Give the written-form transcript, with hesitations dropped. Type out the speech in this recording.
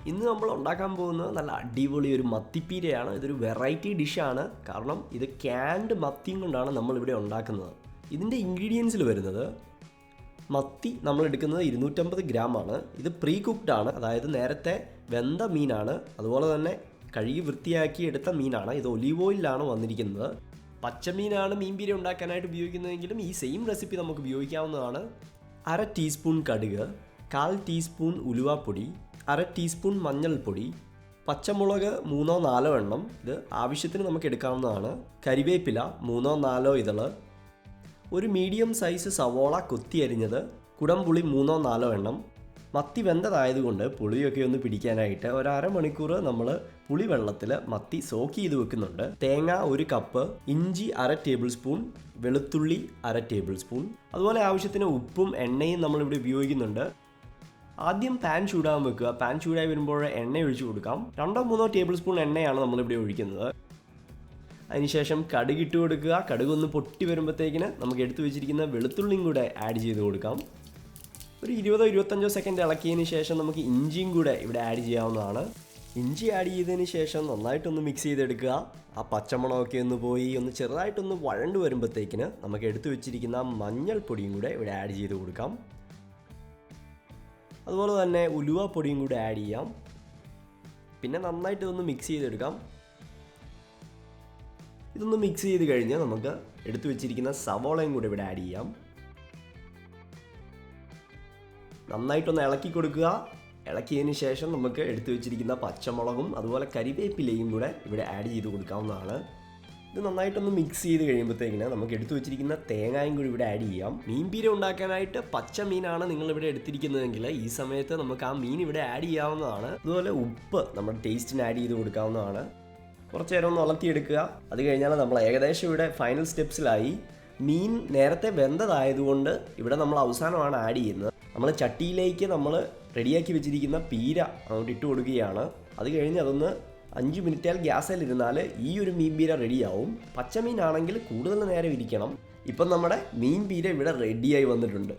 ഇന്ന് നമ്മൾ ഉണ്ടാക്കാൻ പോകുന്നത് നല്ല അടിപൊളി ഒരു മത്തിപ്പീരയാണ്. ഇതൊരു വെറൈറ്റി ഡിഷാണ്. കാരണം ഇത് ക്യാൻഡ് മത്തിയും കൊണ്ടാണ് നമ്മളിവിടെ ഉണ്ടാക്കുന്നത്. ഇതിൻ്റെ ഇൻഗ്രീഡിയൻസിൽ വരുന്നത് മത്തി നമ്മൾ എടുക്കുന്നത് 250 ഗ്രാമാണ്. ഇത് പ്രീ കുക്ക്ഡ് ആണ്, അതായത് നേരത്തെ വെന്ത മീനാണ്. അതുപോലെ തന്നെ കഴുകി വൃത്തിയാക്കി എടുത്ത മീനാണ്. ഇത് ഒലീവ് ഓയിലാണ് വന്നിരിക്കുന്നത്. പച്ചമീനാണ് മീൻ പീര ഉണ്ടാക്കാനായിട്ട് ഉപയോഗിക്കുന്നതെങ്കിലും ഈ സെയിം റെസിപ്പി നമുക്ക് ഉപയോഗിക്കാവുന്നതാണ്. 1/2 ടീസ്പൂൺ കടുക്, 1/4 ടീസ്പൂൺ ഉലുവാപ്പൊടി, 1/2 ടീസ്പൂൺ മഞ്ഞൾപ്പൊടി, പച്ചമുളക് 3-4 എണ്ണം, ഇത് ആവശ്യത്തിന് നമുക്ക് എടുക്കാവുന്നതാണ്. കരിവേപ്പില 3-4 ഇതള്, ഒരു മീഡിയം സൈസ് സവോള കൊത്തി അരിഞ്ഞത്, കുടംപുളി 3-4 എണ്ണം. മത്തി വെന്തതായതുകൊണ്ട് പുളിയൊക്കെ ഒന്ന് പിടിക്കാനായിട്ട് ഒരു അരമണിക്കൂർ നമ്മൾ പുളിവെള്ളത്തിൽ മത്തി സോക്ക് ചെയ്ത് വെക്കുന്നുണ്ട്. തേങ്ങ 1 കപ്പ്, ഇഞ്ചി 1/2 ടേബിൾ സ്പൂൺ, വെളുത്തുള്ളി 1/2 ടേബിൾ സ്പൂൺ, അതുപോലെ ആവശ്യത്തിന് ഉപ്പും എണ്ണയും നമ്മളിവിടെ ഉപയോഗിക്കുന്നുണ്ട്. ആദ്യം പാൻ ചൂടാൻ വെക്കുക. പാൻ ചൂടായി വരുമ്പോൾ എണ്ണ ഒഴിച്ചു കൊടുക്കാം. 2-3 ടേബിൾ സ്പൂൺ എണ്ണയാണ് നമ്മളിവിടെ ഒഴിക്കുന്നത്. അതിനുശേഷം കടുക് ഇട്ട് കൊടുക്കുക. കടുക് ഒന്ന് പൊട്ടി വരുമ്പോഴത്തേക്കിന് നമുക്ക് എടുത്തു വെച്ചിരിക്കുന്ന വെളുത്തുള്ളിയും കൂടെ ആഡ് ചെയ്ത് കൊടുക്കാം. ഒരു 20-25 സെക്കൻഡ് ഇളക്കിയതിന് ശേഷം നമുക്ക് ഇഞ്ചിയും കൂടെ ഇവിടെ ആഡ് ചെയ്യാവുന്നതാണ്. ഇഞ്ചി ആഡ് ചെയ്തതിന് ശേഷം നന്നായിട്ടൊന്ന് മിക്സ് ചെയ്തെടുക്കുക. ആ പച്ചമണമൊക്കെ ഒന്ന് പോയി ഒന്ന് ചെറുതായിട്ടൊന്ന് വഴണ്ട് വരുമ്പോഴത്തേക്കിന് നമുക്ക് എടുത്തു വെച്ചിരിക്കുന്ന മഞ്ഞൾപ്പൊടിയും കൂടെ ഇവിടെ ആഡ് ചെയ്ത് കൊടുക്കാം. അതുപോലെ തന്നെ ഉലുവാപ്പൊടിയും കൂടെ ആഡ് ചെയ്യാം. പിന്നെ നന്നായിട്ട് ഇതൊന്ന് മിക്സ് ചെയ്തെടുക്കാം. ഇതൊന്ന് മിക്സ് ചെയ്ത് കഴിഞ്ഞ് നമുക്ക് എടുത്തു വെച്ചിരിക്കുന്ന സവോളയും കൂടെ ഇവിടെ ആഡ് ചെയ്യാം. നന്നായിട്ടൊന്ന് ഇളക്കി കൊടുക്കുക. ഇളക്കിയതിന് ശേഷം നമുക്ക് എടുത്തു വെച്ചിരിക്കുന്ന പച്ചമുളകും അതുപോലെ കരിവേപ്പിലയും കൂടെ ഇവിടെ ആഡ് ചെയ്ത് കൊടുക്കാവുന്നതാണ്. ഇത് നന്നായിട്ടൊന്ന് മിക്സ് ചെയ്ത് കഴിയുമ്പോഴത്തേക്കിന് നമുക്ക് എടുത്തു വെച്ചിരിക്കുന്ന തേങ്ങയും കൂടി ഇവിടെ ആഡ് ചെയ്യാം. മീൻ പീര ഉണ്ടാക്കാനായിട്ട് പച്ച മീനാണ് നിങ്ങളിവിടെ എടുത്തിരിക്കുന്നതെങ്കിൽ ഈ സമയത്ത് നമുക്ക് ആ മീൻ ഇവിടെ ആഡ് ചെയ്യാവുന്നതാണ്. അതുപോലെ ഉപ്പ് നമ്മുടെ ടേസ്റ്റിന് ആഡ് ചെയ്ത് കൊടുക്കാവുന്നതാണ്. കുറച്ച് നേരം ഒന്ന് ഇളക്കിയെടുക്കുക. അത് കഴിഞ്ഞാൽ നമ്മൾ ഏകദേശം ഇവിടെ ഫൈനൽ സ്റ്റെപ്സിലായി. മീൻ നേരത്തെ വെന്തതായതുകൊണ്ട് ഇവിടെ നമ്മൾ അവസാനമാണ് ആഡ് ചെയ്യുന്നത്. നമ്മൾ ചട്ടിയിലേക്ക് നമ്മൾ റെഡിയാക്കി വെച്ചിരിക്കുന്ന പീര അങ്ങോട്ട് ഇട്ട് കൊടുക്കുകയാണ്. അത് കഴിഞ്ഞ് അതൊന്ന് 5 മിനിറ്റാൽ ഗ്യാസിലിരുന്നാൽ ഈ ഒരു മീൻ പീര റെഡിയാവും. പച്ചമീനാണെങ്കിൽ കൂടുതൽ നേരം ഇരിക്കണം. ഇപ്പം നമ്മുടെ മീൻ പീര ഇവിടെ റെഡിയായി വന്നിട്ടുണ്ട്.